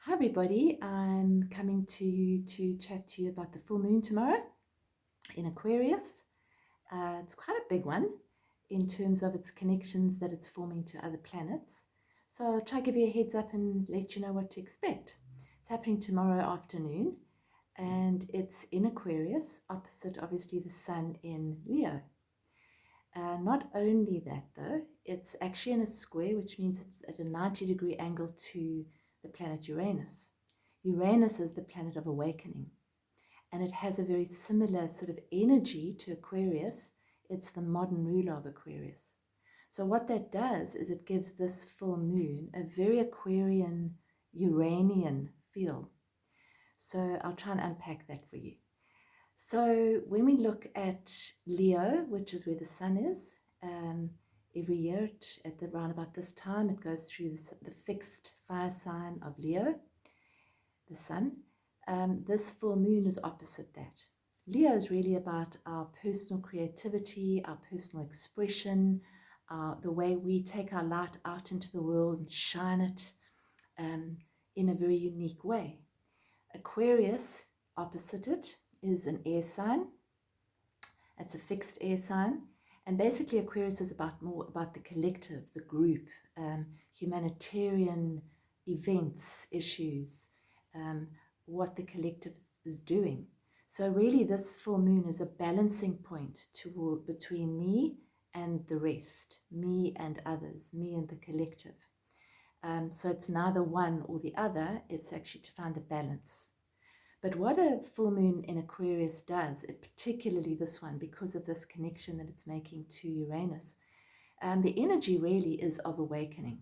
Hi everybody, I'm coming to you to chat to you about the full moon tomorrow in Aquarius. It's quite a big one in terms of its connections that it's forming to other planets. So I'll try to give you a heads up and let you know what to expect. It's happening tomorrow afternoon and it's in Aquarius, opposite obviously the sun in Leo. Not only that though, it's actually in a square, which means it's at a 90-degree angle to the planet Uranus. Uranus is the planet of awakening, and it has a very similar sort of energy to Aquarius. It's the modern ruler of Aquarius. So what that does is it gives this full moon a very Aquarian, Uranian feel. So I'll try and unpack that for you. So when we look at Leo, which is where the sun is, every year at around about this time, it goes through the fixed fire sign of Leo, the sun. This full moon is opposite that. Leo is really about our personal creativity, our personal expression, the way we take our light out into the world and shine it in a very unique way. Aquarius, opposite it, is an air sign. It's a fixed air sign. And basically Aquarius is more about the collective, the group, humanitarian events, issues, what the collective is doing. So really this full moon is a balancing point between me and the rest, me and others, me and the collective. So it's neither one or the other, it's actually to find the balance. But what a full moon in Aquarius does, particularly this one, because of this connection that it's making to Uranus, the energy really is of awakening.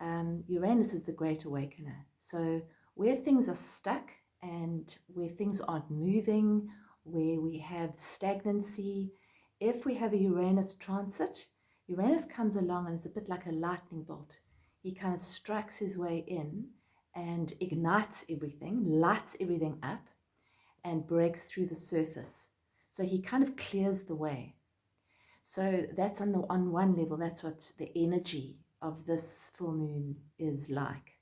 Uranus is the great awakener. So where things are stuck and where things aren't moving, where we have stagnancy, if we have a Uranus transit, Uranus comes along and it's a bit like a lightning bolt. He kind of strikes his way in and ignites everything, lights everything up, and breaks through the surface. So he kind of clears the way. So that's on one level, that's what the energy of this full moon is like.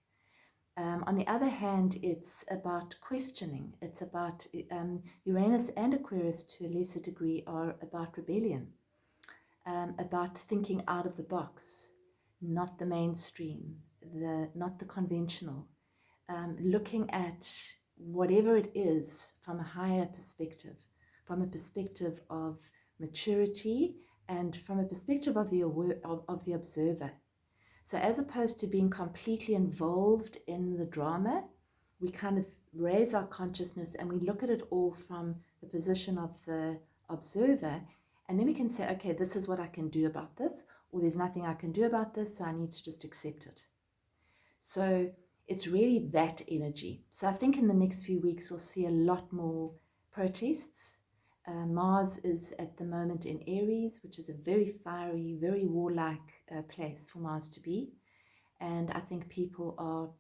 On the other hand, it's about questioning. It's about Uranus and Aquarius to a lesser degree are about rebellion, about thinking out of the box, not the mainstream, not the conventional. Looking at whatever it is from a higher perspective, from a perspective of maturity and from a perspective of the observer. So as opposed to being completely involved in the drama, we kind of raise our consciousness and we look at it all from the position of the observer, and then we can say, okay, this is what I can do about this, or there's nothing I can do about this, so I need to just accept it. So it's really that energy. So I think in the next few weeks, we'll see a lot more protests. Mars is at the moment in Aries, which is a very fiery, very warlike place for Mars to be. And I think people are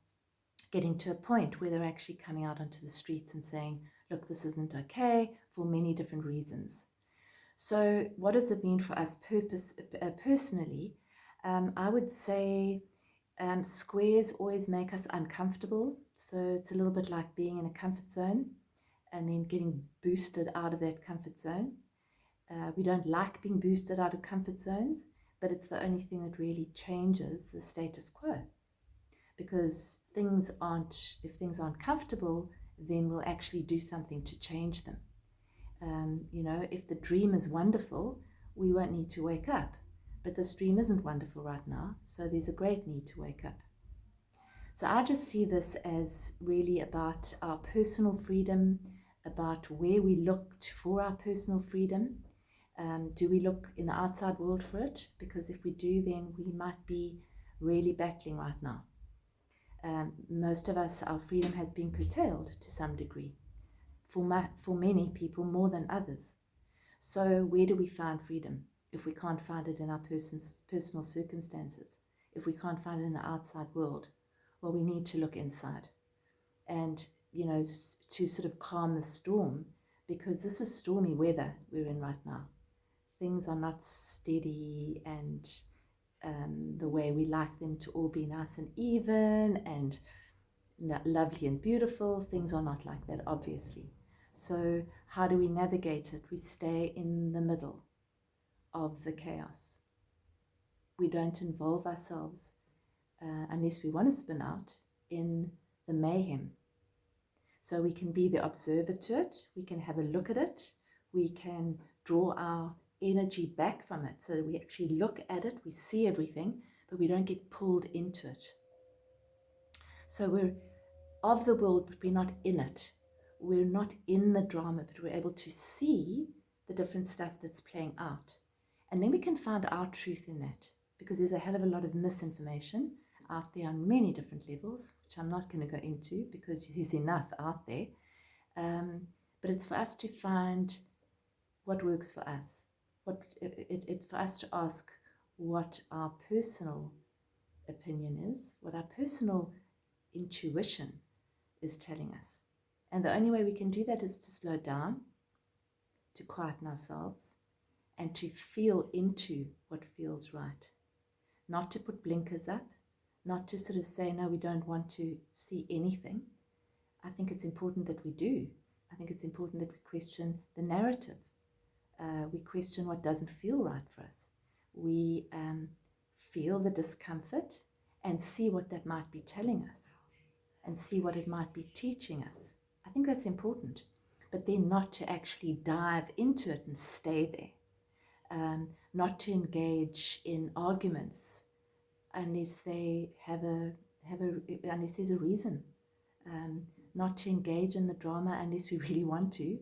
getting to a point where they're actually coming out onto the streets and saying, look, this isn't okay for many different reasons. So what does it mean for us personally? I would say squares always make us uncomfortable. So it's a little bit like being in a comfort zone and then getting boosted out of that comfort zone. We don't like being boosted out of comfort zones, but it's the only thing that really changes the status quo. Because if things aren't comfortable, then we'll actually do something to change them. If the dream is wonderful, we won't need to wake up. But this dream isn't wonderful right now, so there's a great need to wake up. So I just see this as really about our personal freedom, about where we look for our personal freedom. Do we look in the outside world for it? Because if we do, then we might be really battling right now. Most of us, our freedom has been curtailed to some degree. For many people, more than others. So where do we find freedom if we can't find it in our personal circumstances? If we can't find it in the outside world? Well, we need to look inside and, to sort of calm the storm, because this is stormy weather we're in right now. Things are not steady and the way we like them to all be nice and even, and lovely and beautiful. Things are not like that, obviously. So how do we navigate it? We stay in the middle of the chaos. We don't involve ourselves, unless we want to spin out, in the mayhem. So we can be the observer to it, we can have a look at it, we can draw our energy back from it, so that we actually look at it, we see everything, but we don't get pulled into it. So we're of the world, but we're not in it. We're not in the drama, but we're able to see the different stuff that's playing out. And then we can find our truth in that, because there's a hell of a lot of misinformation out there on many different levels, which I'm not going to go into because there's enough out there. But it's for us to find what works for us. It's for us to ask what our personal opinion is, what our personal intuition is telling us. And the only way we can do that is to slow down, to quieten ourselves, and to feel into what feels right. Not to put blinkers up, not to sort of say, no, we don't want to see anything. I think it's important that we do. I think it's important that we question the narrative. We question what doesn't feel right for us. We feel the discomfort and see what that might be telling us and see what it might be teaching us. I think that's important, but then not to actually dive into it and stay there. Not to engage in arguments unless they unless there's a reason. Not to engage in the drama unless we really want to.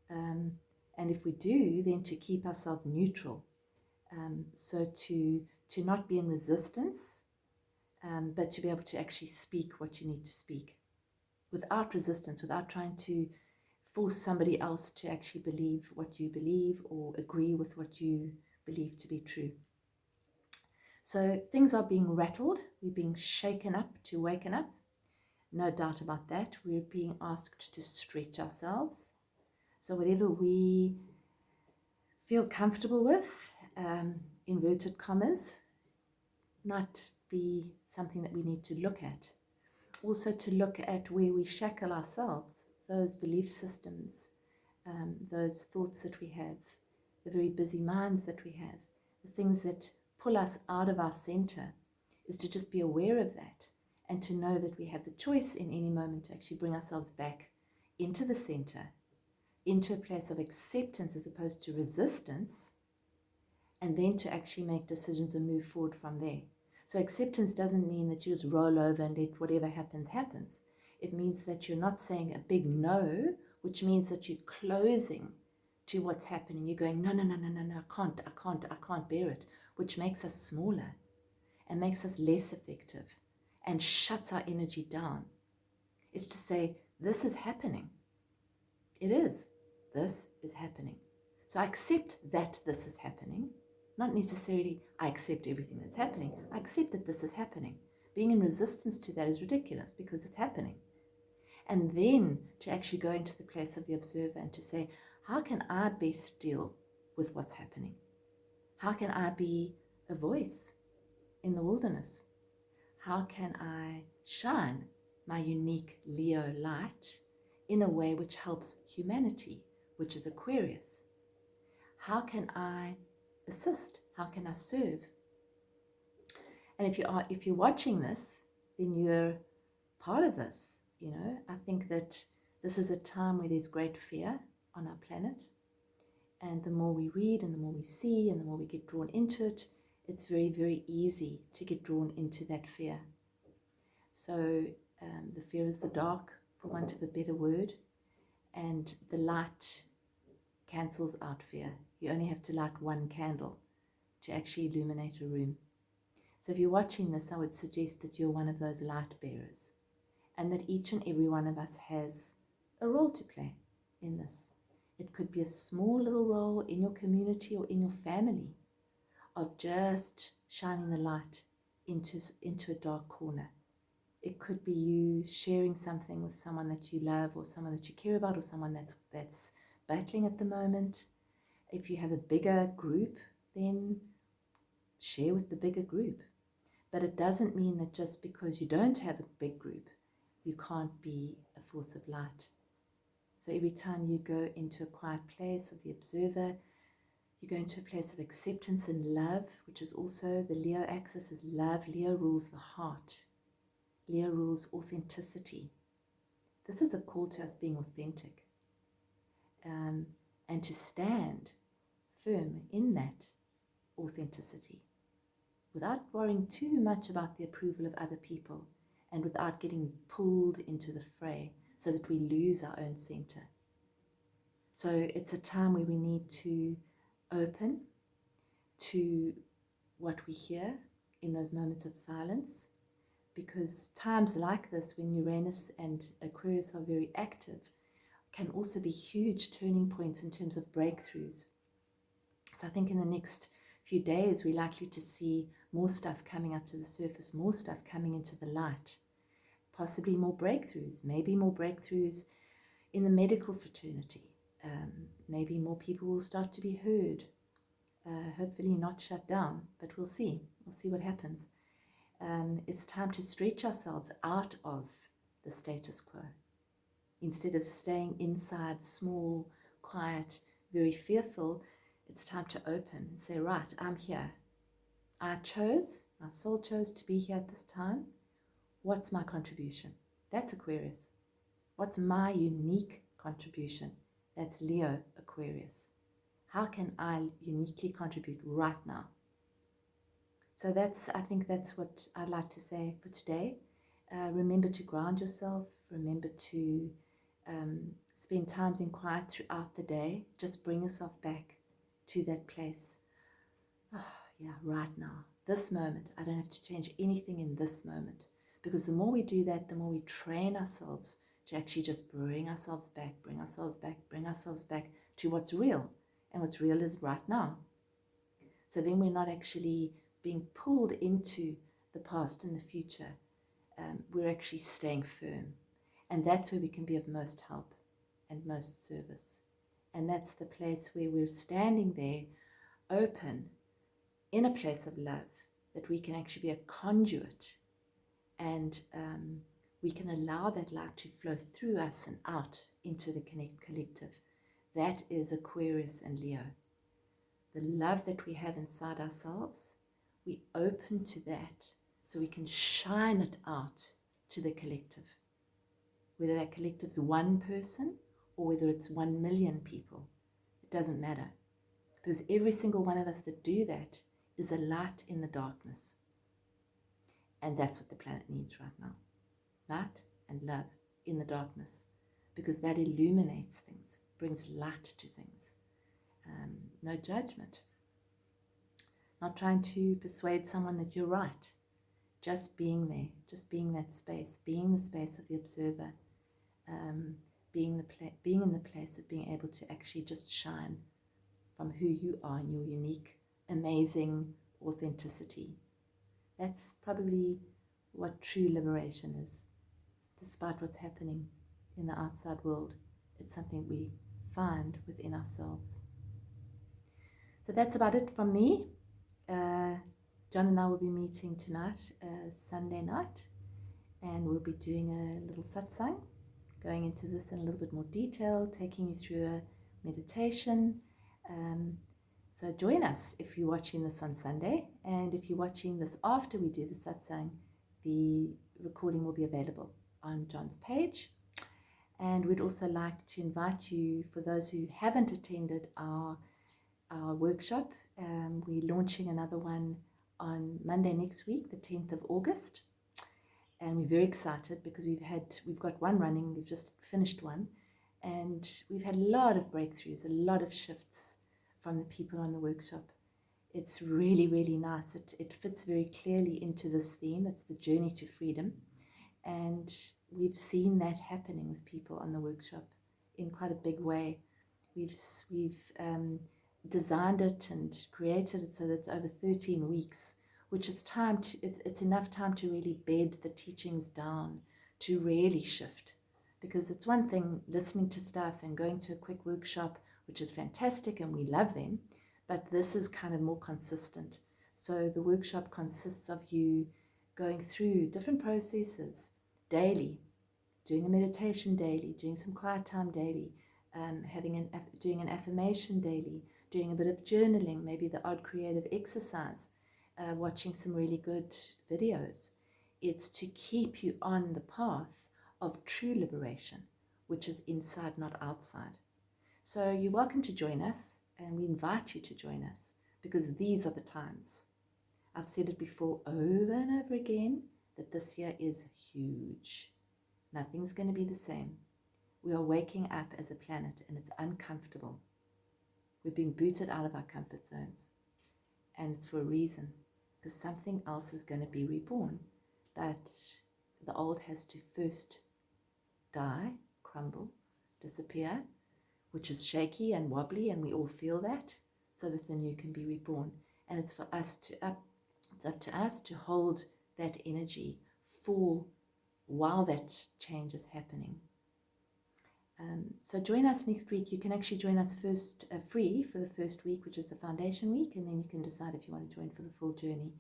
And if we do, then to keep ourselves neutral. So to not be in resistance, but to be able to actually speak what you need to speak without resistance, without trying to force somebody else to actually believe what you believe or agree with what you believe to be true. So things are being rattled. We're being shaken up to waken up. No doubt about that. We're being asked to stretch ourselves. So whatever we feel comfortable with, inverted commas, might be something that we need to look at. Also to look at where we shackle ourselves, those belief systems, those thoughts that we have, the very busy minds that we have, the things that pull us out of our center, is to just be aware of that and to know that we have the choice in any moment to actually bring ourselves back into the center, into a place of acceptance as opposed to resistance, and then to actually make decisions and move forward from there. So acceptance doesn't mean that you just roll over and let whatever happens, happens. It means that you're not saying a big no, which means that you're closing to what's happening. You're going, no, I can't bear it, which makes us smaller and makes us less effective and shuts our energy down. It's to say, this is happening. It is. This is happening. So I accept that this is happening. Not necessarily I accept everything that's happening. I accept that this is happening. Being in resistance to that is ridiculous because it's happening. And then to actually go into the place of the observer and to say, how can I best deal with what's happening? How can I be a voice in the wilderness? How can I shine my unique Leo light in a way which helps humanity, which is Aquarius? How can I assist? How can I serve? And if you're watching this, then you're part of this. I think that this is a time where there's great fear on our planet, and the more we read and the more we see and the more we get drawn into it, it's very, very easy to get drawn into that fear. So the fear is the dark, for want of a better word, and the light cancels out fear. You only have to light one candle to actually illuminate a room. So if you're watching this, I would suggest that you're one of those light bearers, and that each and every one of us has a role to play in this. It could be a small little role in your community or in your family of just shining the light into a dark corner. It could be you sharing something with someone that you love or someone that you care about or someone that's battling at the moment. If you have a bigger group, then share with the bigger group. But it doesn't mean that just because you don't have a big group, you can't be a force of light. So every time you go into a quiet place of the observer, you go into a place of acceptance and love, which is also the Leo axis is love. Leo rules the heart. Leo rules authenticity. This is a call to us being authentic, and to stand firm in that authenticity without worrying too much about the approval of other people and without getting pulled into the fray so that we lose our own center. So it's a time where we need to open to what we hear in those moments of silence, because times like this, when Uranus and Aquarius are very active, can also be huge turning points in terms of breakthroughs. So I think in the next few days, we're likely to see more stuff coming up to the surface, more stuff coming into the light, possibly more breakthroughs, maybe more breakthroughs in the medical fraternity. Maybe more people will start to be heard, hopefully not shut down, but we'll see. We'll see what happens. It's time to stretch ourselves out of the status quo. Instead of staying inside, small, quiet, very fearful, it's time to open and say, right, I'm here. My soul chose to be here at this time. What's my contribution? That's Aquarius. What's my unique contribution? That's Leo Aquarius. How can I uniquely contribute right now? So I think that's what I'd like to say for today. Remember to ground yourself. Remember to spend times in quiet throughout the day. Just bring yourself back to that place. Yeah, right now, this moment. I don't have to change anything in this moment, because the more we do that, the more we train ourselves to actually just bring ourselves back to what's real. And what's real is right now. So then we're not actually being pulled into the past and the future. We're actually staying firm. And that's where we can be of most help and most service. And that's the place where we're standing there open in a place of love, that we can actually be a conduit, and we can allow that light to flow through us and out into the collective. That is Aquarius and Leo. The love that we have inside ourselves, we open to that so we can shine it out to the collective. Whether that collective's one person or whether it's 1 million people, it doesn't matter. Because every single one of us that do that is a light in the darkness. And that's what the planet needs right now. Light and love in the darkness. Because that illuminates things, brings light to things. No judgment. Not trying to persuade someone that you're right. Just being there, just being that space, being the space of the observer, being in the place of being able to actually just shine from who you are in your unique, amazing authenticity. That's probably what true liberation is. Despite what's happening in the outside world, it's something we find within ourselves. So that's about it from me. John and I will be meeting tonight, Sunday night, and we'll be doing a little satsang, going into this in a little bit more detail, taking you through a meditation. So join us if you're watching this on Sunday, and if you're watching this after we do the satsang, the recording will be available on John's page. And we'd also like to invite you, for those who haven't attended our workshop, we're launching another one on Monday next week, the 10th of August. And we're very excited because we've got one running, we've just finished one, and we've had a lot of breakthroughs, a lot of shifts from the people on the workshop. It's really, really nice. It fits very clearly into this theme. It's the journey to freedom. And we've seen that happening with people on the workshop in quite a big way. We've designed it and created it so that it's over 13 weeks, which is it's enough time to really bed the teachings down, to really shift. Because it's one thing listening to stuff and going to a quick workshop, which is fantastic and we love them, but this is kind of more consistent. So the workshop consists of you going through different processes daily doing a meditation daily, doing some quiet time daily, doing an affirmation daily, doing a bit of journaling, maybe the odd creative exercise, watching some really good videos. It's to keep you on the path of true liberation, which is inside, not outside. So you're welcome to join us, and we invite you to join us, because these are the times. I've said it before over and over again, that this year is huge. Nothing's going to be the same. We are waking up as a planet, and it's uncomfortable. We're being booted out of our comfort zones, and it's for a reason, because something else is going to be reborn. But the old has to first die, crumble, disappear, which is shaky and wobbly, and we all feel that, so that the new can be reborn. And it's for us it's up to us to hold that energy for while that change is happening. So join us next week. You can actually join us first free for the first week, which is the foundation week, and then you can decide if you want to join for the full journey.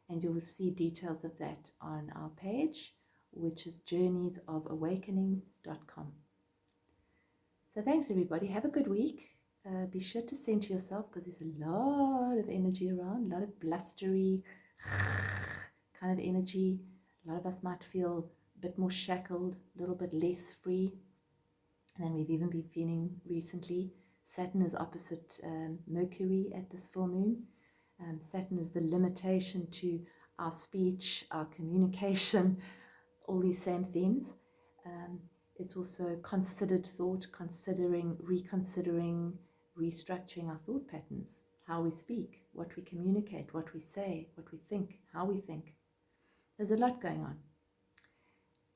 And you will see details of that on our page, which is journeysofawakening.com. So thanks, everybody. Have a good week. Be sure to center yourself, because there's a lot of energy around, a lot of blustery kind of energy. A lot of us might feel a bit more shackled, a little bit less free than we've even been feeling recently. Saturn is opposite Mercury at this full moon. Saturn is the limitation to our speech, our communication, all these same themes. It's also considered thought, reconsidering, restructuring our thought patterns, how we speak, what we communicate, what we say, what we think, how we think. There's a lot going on.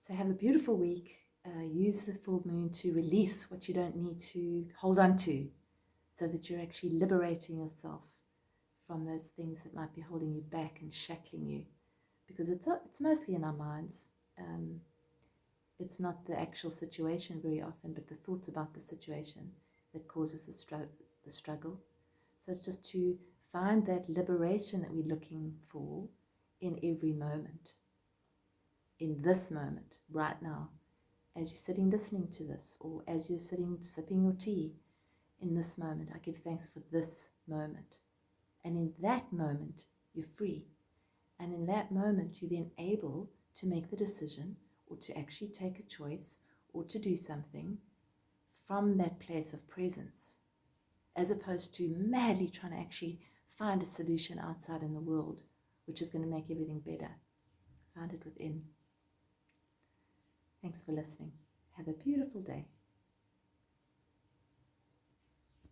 So have a beautiful week. Use the full moon to release what you don't need to hold on to, so that you're actually liberating yourself from those things that might be holding you back and shackling you, because it's mostly in our minds. It's not the actual situation very often, but the thoughts about the situation that causes the struggle. So it's just to find that liberation that we're looking for in every moment, in this moment, right now, as you're sitting listening to this, or as you're sitting sipping your tea. In this moment, I give thanks for this moment. And in that moment, you're free. And in that moment, you're then able to make the decision, or to actually take a choice, or to do something from that place of presence, as opposed to madly trying to actually find a solution outside in the world, which is going to make everything better. Find it within. Thanks for listening. Have a beautiful day.